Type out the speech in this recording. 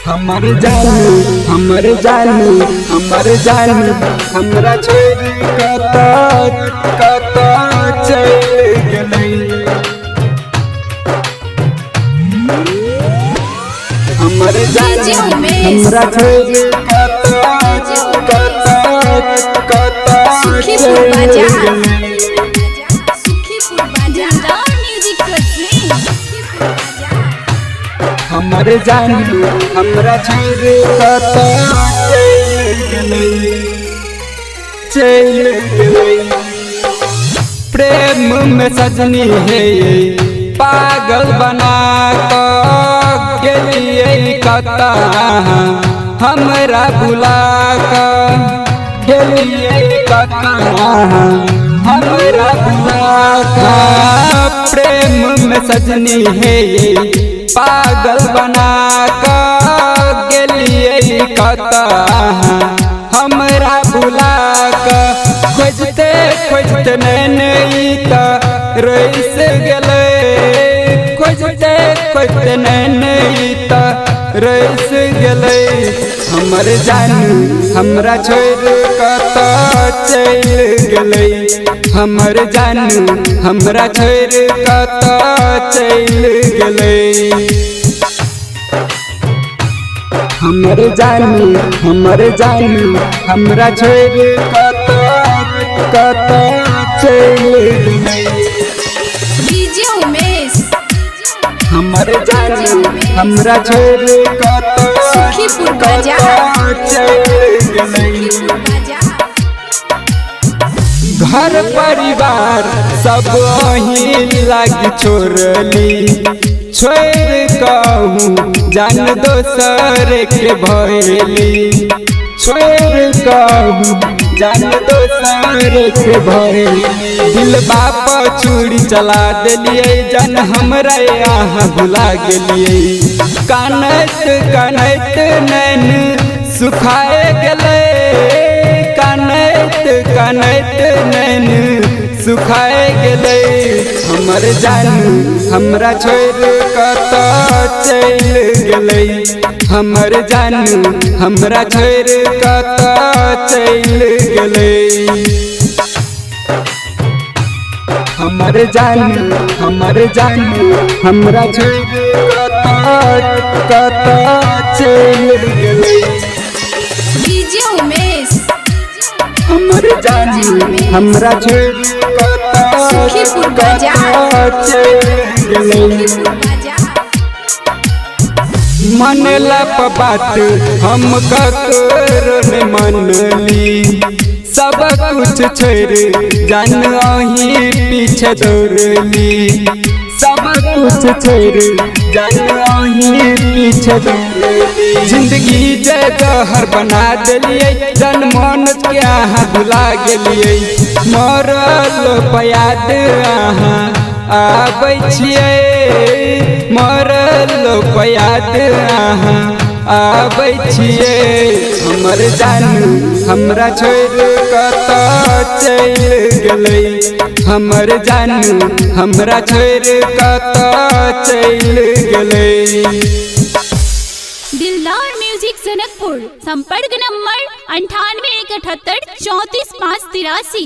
हमर जानू हमरा छोड़ कता चल गेलै। हमर जानू हमरा छोड़ कता चल गेलै। हमर जानू हमरा छोड़ कता चल गेलै। प्रेम में सजनी है पागल बना गेलिए कता हमरा भुला गेलिए कता हमरा भुला। प्रेम में सजनी है पागल बना गेलिए कता हमरा भुला। खोजते खोजते नैन रईस गेलै। खोजते खोजते नैन रईस गेलै। हमर जानू हमरा छोड़ कता चल गेलै। हमर जानू हमरा छोड़ कता चल गेलै। हमर जानू हमरा छोड़ कता चल गेलै। हमर जानू हमरा छोड़ कता चल गेलै। घर परिवार सब अहीं लागी छोड़ली। छोड़ कहूँ जान दोसर के भैली। छोड़ कहूँ जान दोसर के भैली। दिल बाप चूड़ी चला दिलिए जन हमरा यहाँ भुला गेलिए। कानत कानत नैन सुखाए गेलै। कानत कानत नैन सुखाए गेलै। हमर जानू हमरा छोड़ कता चल गेलै। हमर जानू हमरा छोड़ कता चल गेलै। हमर जानू हमरा छोड़ कता चल गेलै। हमर जानू हमरा छोड़ कता चल गेलै। मनला बात हम ककरो न मनली। सब कुछ छोड़ जान अहीं पीछे दौड़ली। सब कुछ छोड़ जान अहीं पीछे दौड़ली। जिंदगी जहर बना दिलिए जन मन के अहाँ भुला गेलिए। मरल याद अहाँ आबै छियै। मरल याद अहाँ आबै छियै। हमर जानू हमरा छोड़ कता चल गेलै। हमर जानू हमरा छोड़ कता चल गेलै। दिलदार म्यूजिक जनकपुर। संपर्क नंबर 98 178 34 5 83।